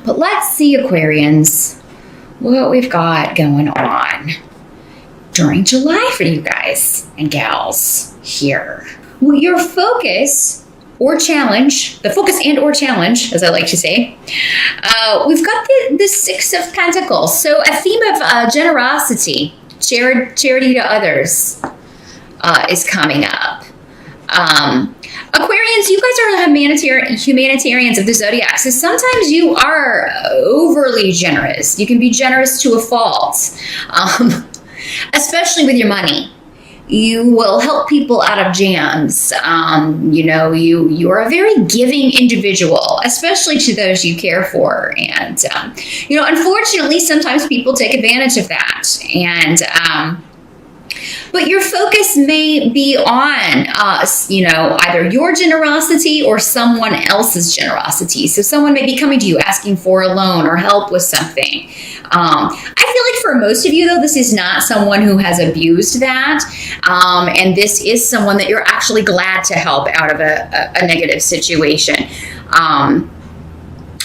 But let's see, Aquarians, what we've got going on during July for you guys and gals here. Well, your focus or challenge, the focus and or challenge, as I like to say, we've got the Six of Pentacles. So a theme of generosity, charity to others is coming up. Aquarians, you guys are humanitarians of the zodiac, so sometimes you are overly generous. You can be generous to a fault, especially with your money. You will help people out of jams. You are a very giving individual, especially to those you care for. And, unfortunately, sometimes people take advantage of that. And, but your focus may be on, either your generosity or someone else's generosity. So someone may be coming to you asking for a loan or help with something. I feel like for most of you, though, this is not someone who has abused that. And this is someone that you're actually glad to help out of a negative situation.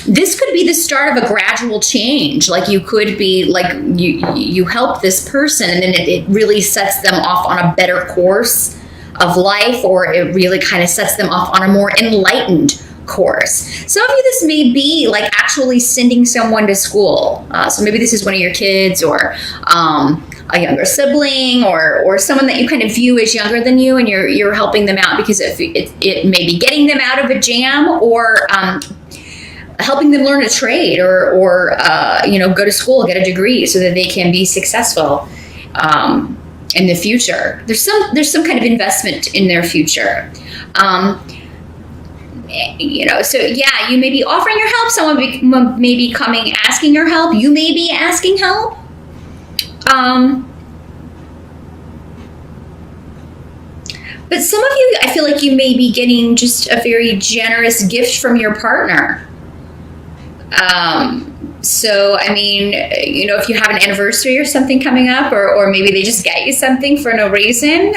This could be the start of a gradual change. Like you could be like you help this person and then it really sets them off on a better course of life, or it really kind of sets them off on a more enlightened course. Some of you, this may be like actually sending someone to school. So maybe this is one of your kids or a younger sibling or someone that you kind of view as younger than you, and you're helping them out because it may be getting them out of a jam or helping them learn a trade or go to school, get a degree so that they can be successful in the future. There's some kind of investment in their future. So yeah, you may be offering your help. Someone may be coming asking your help. You may be asking help. But some of you, I feel like you may be getting just a very generous gift from your partner. So, I mean, if you have an anniversary or something coming up, or maybe they just get you something for no reason.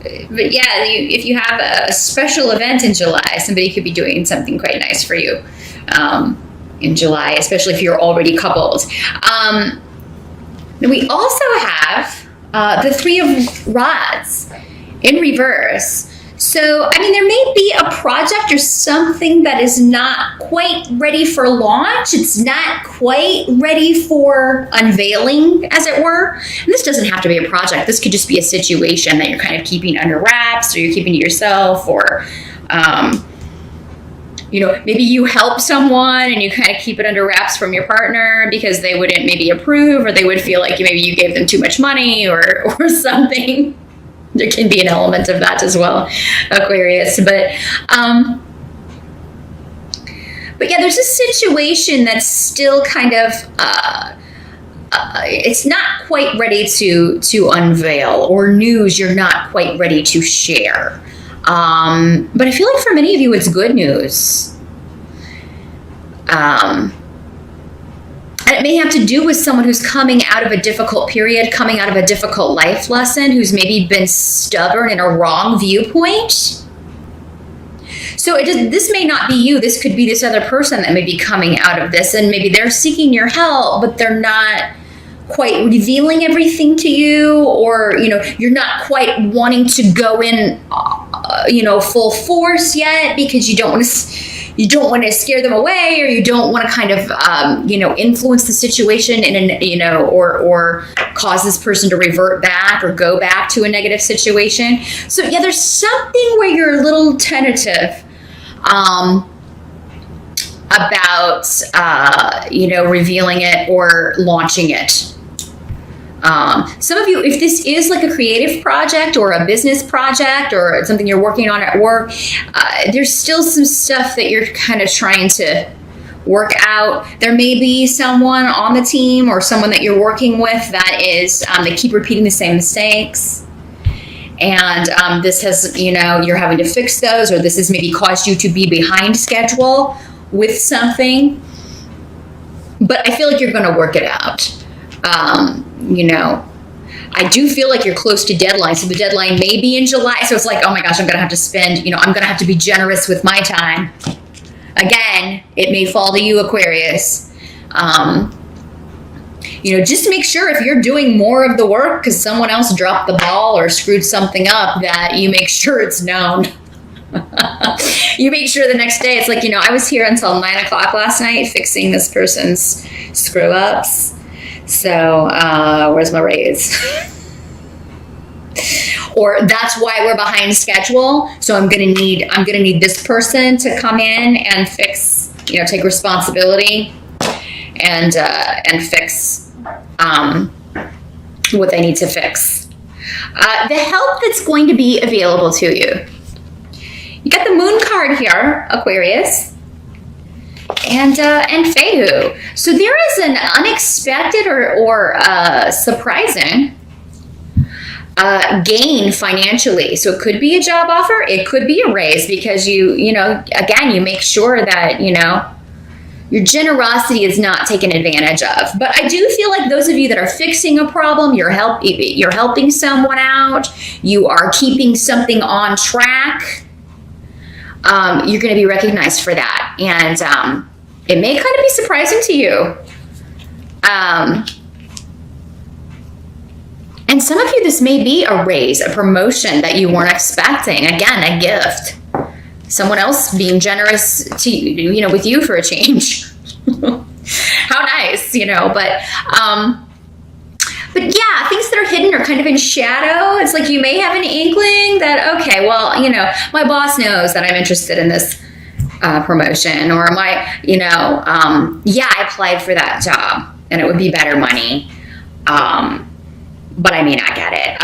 But yeah, if you have a special event in July, somebody could be doing something quite nice for you in July, especially if you're already coupled. Then we also have the Three of Rods in reverse. So, I mean, there may be a project or something that is not quite ready for launch. It's not quite ready for unveiling, as it were. And this doesn't have to be a project. This could just be a situation that you're kind of keeping under wraps, or you're keeping to yourself, or, maybe you help someone and you kind of keep it under wraps from your partner because they wouldn't maybe approve, or they would feel like maybe you gave them too much money or something. There can be an element of that as well, Aquarius. But yeah, there's a situation that's still kind of, it's not quite ready to unveil, or news you're not quite ready to share. But I feel like for many of you, it's good news. And it may have to do with someone who's coming out of a difficult period, coming out of a difficult life lesson, who's maybe been stubborn in a wrong viewpoint. So this may not be you. This could be this other person that may be coming out of this, and maybe they're seeking your help, but they're not quite revealing everything to you, or, you're not quite wanting to go in, full force yet because you don't want to scare them away, or you don't want to kind of, influence the situation or cause this person to revert back or go back to a negative situation. So yeah, there's something where you're a little tentative about, revealing it or launching it. Some of you, if this is like a creative project or a business project or something you're working on at work, there's still some stuff that you're kind of trying to work out. There may be someone on the team or someone that you're working with that is, they keep repeating the same mistakes. And this has, you're having to fix those, or this has maybe caused you to be behind schedule with something. But I feel like you're going to work it out. I do feel like you're close to deadline. So the deadline may be in July. So it's like, oh my gosh, I'm going to have to spend, I'm going to have to be generous with my time. Again, it may fall to you, Aquarius. Just make sure if you're doing more of the work because someone else dropped the ball or screwed something up, that you make sure it's known. You make sure the next day, it's like, I was here until 9 o'clock last night fixing this person's screw ups. So, where's my raise? Or that's why we're behind schedule. So I'm gonna need this person to come in and fix, take responsibility and fix what they need to fix. The help that's going to be available to you. You got the moon card here, Aquarius, and Fehu. So there is an unexpected or surprising gain financially. So it could be a job offer, it could be a raise, because again, you make sure that your generosity is not taken advantage of. But I do feel like those of you that are fixing a problem, you're helping someone out, you are keeping something on track. You're going to be recognized for that. And it may kind of be surprising to you. And some of you, this may be a raise, a promotion that you weren't expecting. Again, a gift. Someone else being generous to you, with you for a change. How nice, But yeah, things that are hidden are kind of in shadow. It's like you may have an inkling that, okay, well, my boss knows that I'm interested in this promotion, or I applied for that job and it would be better money. But I may not get it.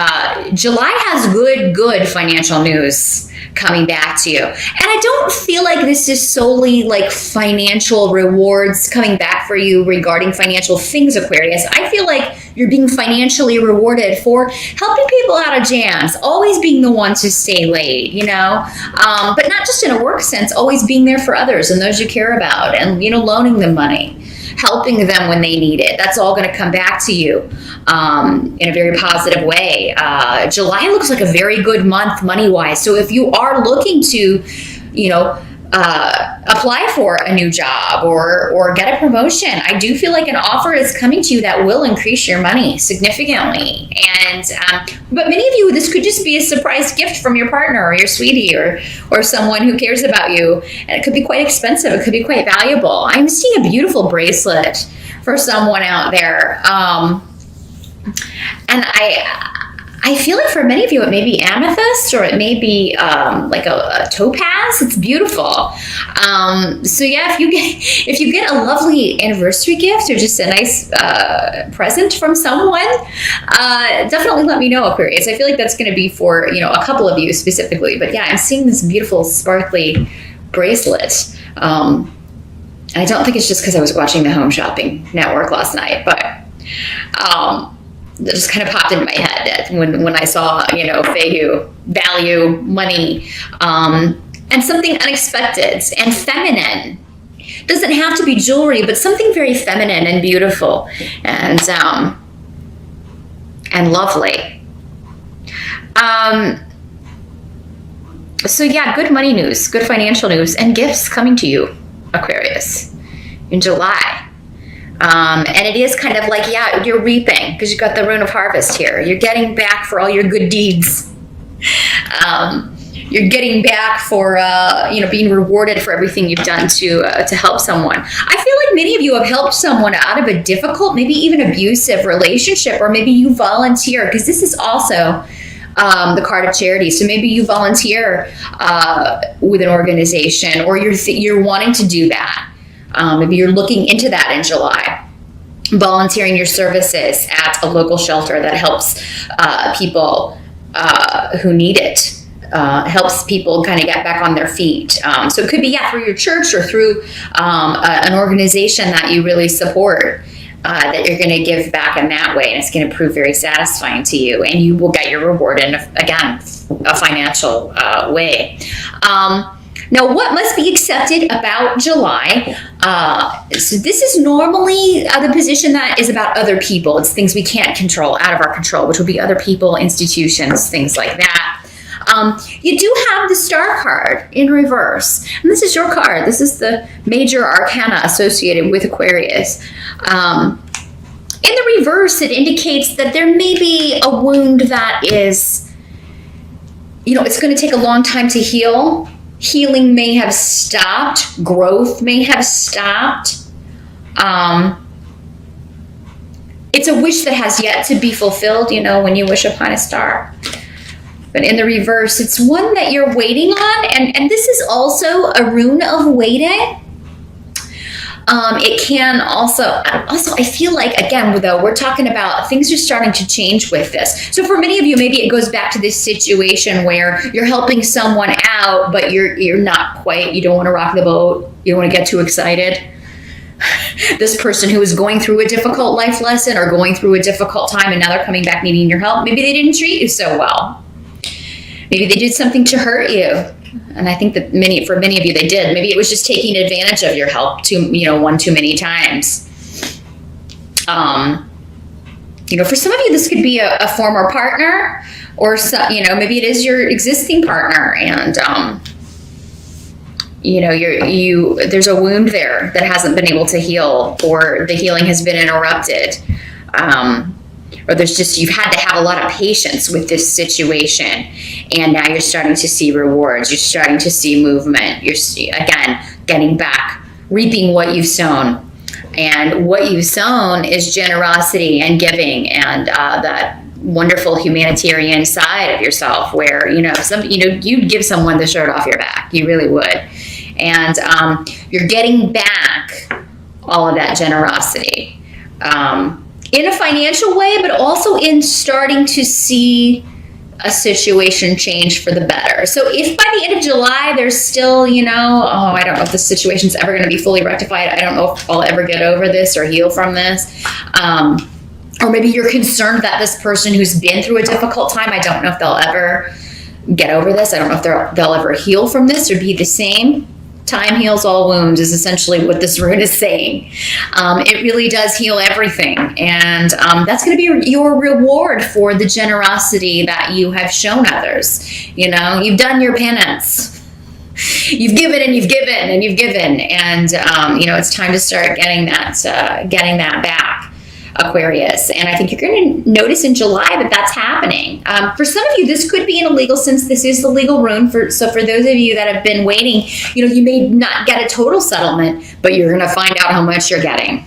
July has good financial news coming back to you. And I don't feel like this is solely like financial rewards coming back for you regarding financial things, Aquarius. I feel like you're being financially rewarded for helping people out of jams, always being the one to stay late, but not just in a work sense, always being there for others and those you care about, and, loaning them money, helping them when they need it. That's all going to come back to you in a very positive way. July looks like a very good month money-wise. So if you are looking to, apply for a new job or get a promotion, I do feel like an offer is coming to you that will increase your money significantly. And but many of you, this could just be a surprise gift from your partner or your sweetie or someone who cares about you. And it could be quite expensive. It could be quite valuable. I'm seeing a beautiful bracelet for someone out there. And I feel like for many of you, it may be amethyst, or it may be like a topaz. It's beautiful. So yeah, if you get a lovely anniversary gift or just a nice present from someone, definitely let me know, Aquarius. I feel like that's going to be for a couple of you specifically. But yeah, I'm seeing this beautiful sparkly bracelet. I don't think it's just because I was watching the Home Shopping Network last night, but that just kind of popped into my head when I saw, Fehu, value, money, and something unexpected and feminine. Doesn't have to be jewelry, but something very feminine and beautiful and lovely. So yeah, good money news, good financial news, and gifts coming to you, Aquarius, in July. And it is kind of like, yeah, you're reaping because you've got the rune of harvest here. You're getting back for all your good deeds. You're getting back for, being rewarded for everything you've done to help someone. I feel like many of you have helped someone out of a difficult, maybe even abusive relationship, or maybe you volunteer, because this is also the card of charity. So maybe you volunteer with an organization, or you're wanting to do that. Maybe you're looking into that in July, volunteering your services at a local shelter that helps people who need it, helps people kind of get back on their feet. So it could be, through your church or through an organization that you really support, that you're going to give back in that way. And it's going to prove very satisfying to you. And you will get your reward in, again, a financial way. Now, what must be accepted about July? So this is normally the position that is about other people. It's things we can't control, out of our control, which would be other people, institutions, things like that. You do have the Star card in reverse. And this is your card. This is the major arcana associated with Aquarius. In the reverse, it indicates that there may be a wound that is, it's going to take a long time to heal. Healing may have stopped. Growth may have stopped. It's a wish that has yet to be fulfilled, when you wish upon a star. But in the reverse, it's one that you're waiting on. And this is also a rune of waiting. It can also, I feel like, again, though, we're talking about things are starting to change with this. So for many of you, maybe it goes back to this situation where you're helping someone out, but you're not quite, you don't want to rock the boat. You don't want to get too excited. This person who is going through a difficult life lesson or going through a difficult time and now they're coming back needing your help. Maybe they didn't treat you so well. Maybe they did something to hurt you. And I think that for many of you, they did. Maybe it was just taking advantage of your help one too many times. For some of you, this could be a former partner or, maybe it is your existing partner. And, there's a wound there that hasn't been able to heal, or the healing has been interrupted. Or you've had to have a lot of patience with this situation. And now you're starting to see rewards. You're starting to see movement. You're, again, getting back, reaping what you've sown. And what you've sown is generosity and giving and that wonderful humanitarian side of yourself where, you'd give someone the shirt off your back. You really would. And you're getting back all of that generosity. In a financial way, but also in starting to see a situation change for the better. So if by the end of July, there's still, I don't know if the situation's ever going to be fully rectified. I don't know if I'll ever get over this or heal from this. Or maybe you're concerned that this person who's been through a difficult time, I don't know if they'll ever get over this. I don't know if they'll ever heal from this or be the same. Time heals all wounds is essentially what this rune is saying. It really does heal everything. And that's going to be your reward for the generosity that you have shown others. You've done your penance. You've given and you've given and you've given. And, it's time to start getting that back, Aquarius. And I think you're going to notice in July that that's happening. For some of you, this could be in a legal sense. This is the legal rune. So for those of you that have been waiting, you may not get a total settlement, but you're going to find out how much you're getting,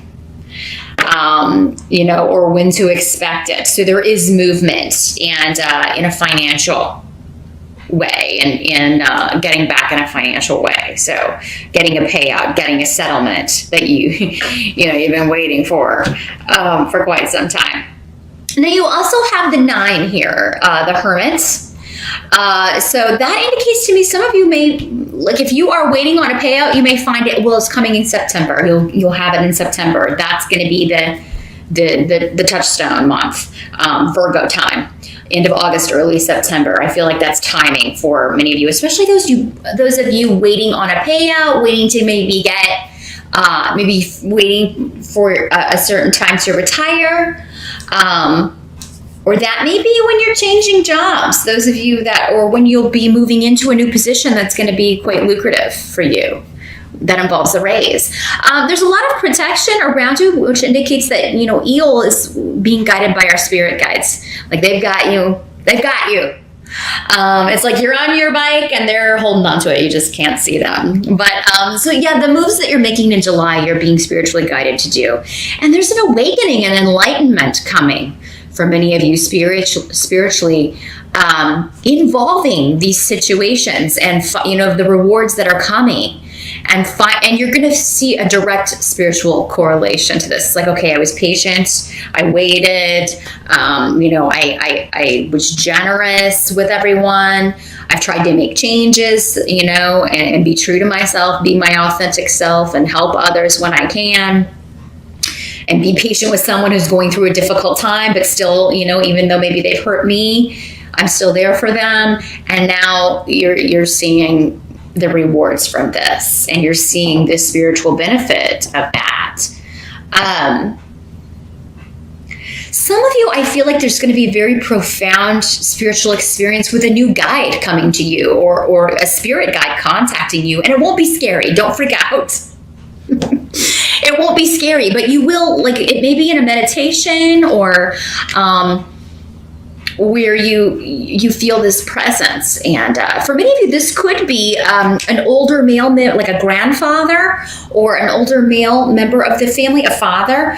or when to expect it. So there is movement and in a financial way and getting back in a financial way. So getting a payout, getting a settlement that you've been waiting for quite some time. Now you also have the 9 here, the Hermit. So that indicates to me some of you may, like if you are waiting on a payout, you may find it's coming in September. You'll have it in September. That's going to be the touchstone month, Virgo time. End of August, early September. I feel like that's timing for many of you, especially those of you waiting on a payout, waiting to maybe get, maybe waiting for a certain time to retire, or that may be when you're changing jobs. Those of you or when you'll be moving into a new position that's going to be quite lucrative for you. That involves a raise. There's a lot of protection around you, which indicates that, Eel is being guided by our spirit guides. Like they've got you. It's like you're on your bike and they're holding on to it. You just can't see them. But the moves that you're making in July, you're being spiritually guided to do. And there's an awakening and enlightenment coming for many of you spiritually, involving these situations and, the rewards that are coming. And you're going to see a direct spiritual correlation to this. It's like, okay, I was patient. I waited. I was generous with everyone. I've tried to make changes, and be true to myself, be my authentic self and help others when I can. And be patient with someone who's going through a difficult time, but still, even though maybe they've hurt me, I'm still there for them. And now you're seeing the rewards from this, and you're seeing the spiritual benefit of that. Some of you, I feel like there's going to be a very profound spiritual experience with a new guide coming to you, or a spirit guide contacting you, and it won't be scary. Don't freak out. It won't be scary, but you will, like, it may be in a meditation, or where you feel this presence. And for many of you, this could be an older male, like a grandfather, or an older male member of the family, a father,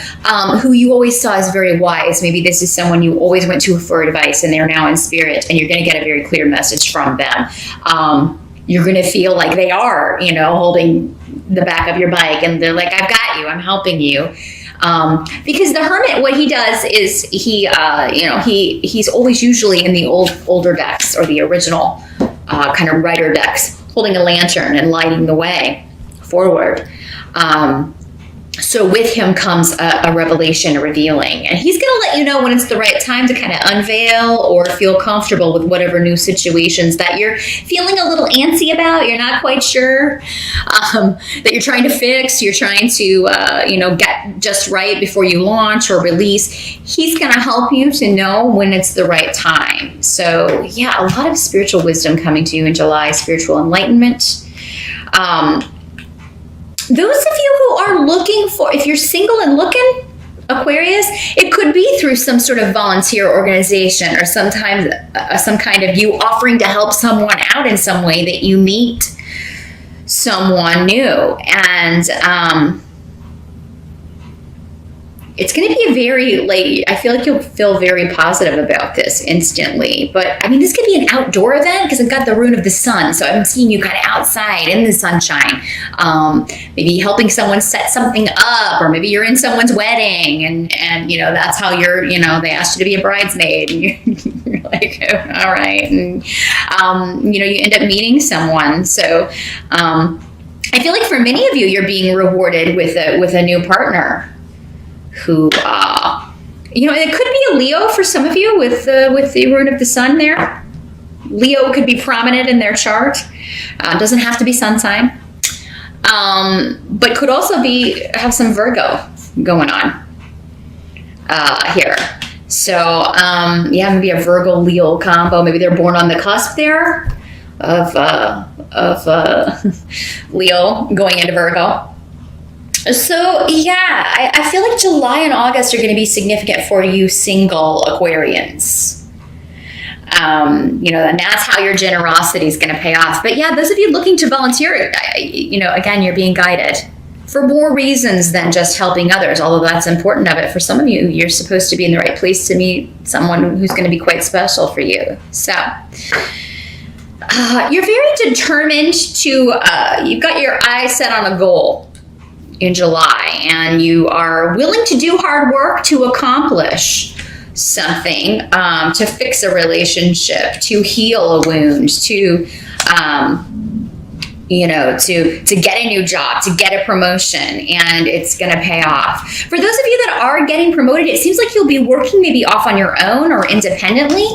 who you always saw as very wise. Maybe this is someone you always went to for advice, and they're now in spirit, and you're going to get a very clear message from them. You're going to feel like they are, holding the back of your bike, and they're like, I've got you, I'm helping you. Because the Hermit, what he does is he's always usually in the older decks, or the original kind of writer decks, holding a lantern and lighting the way forward. So with him comes a revelation, a revealing, and he's going to let you know when it's the right time to kind of unveil or feel comfortable with whatever new situations that you're feeling a little antsy about. You're not quite sure, that you're trying to fix. You're trying to, get just right before you launch or release. He's going to help you to know when it's the right time. So yeah, a lot of spiritual wisdom coming to you in July, spiritual enlightenment. Those of you who are looking for, if you're single and looking, Aquarius, it could be through some sort of volunteer organization, or sometimes some kind of you offering to help someone out in some way, that you meet someone new. And it's going to be a very, I feel like you'll feel very positive about this instantly. But I mean, this could be an outdoor event, because I've got the rune of the sun. So I'm seeing you kind of outside in the sunshine, maybe helping someone set something up, or maybe you're in someone's wedding, and that's how you're, they asked you to be a bridesmaid, and you're like, oh, all right. And, you end up meeting someone. So, I feel like for many of you, you're being rewarded with a new partner, who, it could be a Leo for some of you with the rune of the sun there. Leo could be prominent in their chart. Doesn't have to be sun sign, but could also have some Virgo going on here. So maybe a Virgo Leo combo. Maybe they're born on the cusp there of Leo going into Virgo. So, yeah, I feel like July and August are going to be significant for you single Aquarians. And that's how your generosity is going to pay off. But yeah, those of you looking to volunteer, again, you're being guided for more reasons than just helping others, although that's important of it. For some of you, you're supposed to be in the right place to meet someone who's going to be quite special for you. So you're very determined to, you've got your eyes set on a goal in July, and you are willing to do hard work to accomplish something, to fix a relationship, to heal a wound, to to get a new job, to get a promotion, and it's going to pay off. For those of you that are getting promoted, it seems like you'll be working maybe off on your own or independently.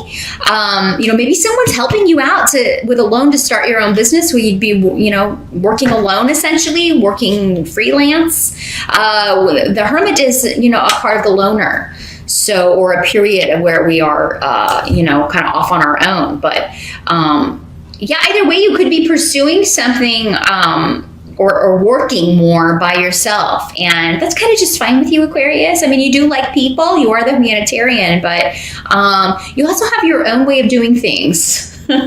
Maybe someone's helping you out with a loan to start your own business, where you'd be, working alone, essentially, working freelance. The Hermit is, a card of the loner. So, or a period where we are, kind of off on our own. But, either way, you could be pursuing something or working more by yourself. And that's kind of just fine with you, Aquarius. I mean, you do like people. You are the humanitarian, but you also have your own way of doing things. And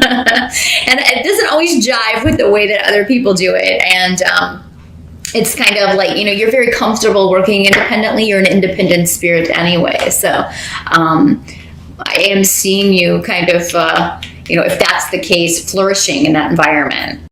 it doesn't always jive with the way that other people do it. And it's kind of like, you're very comfortable working independently. You're an independent spirit anyway. So I am seeing you kind of, if that's the case, flourishing in that environment.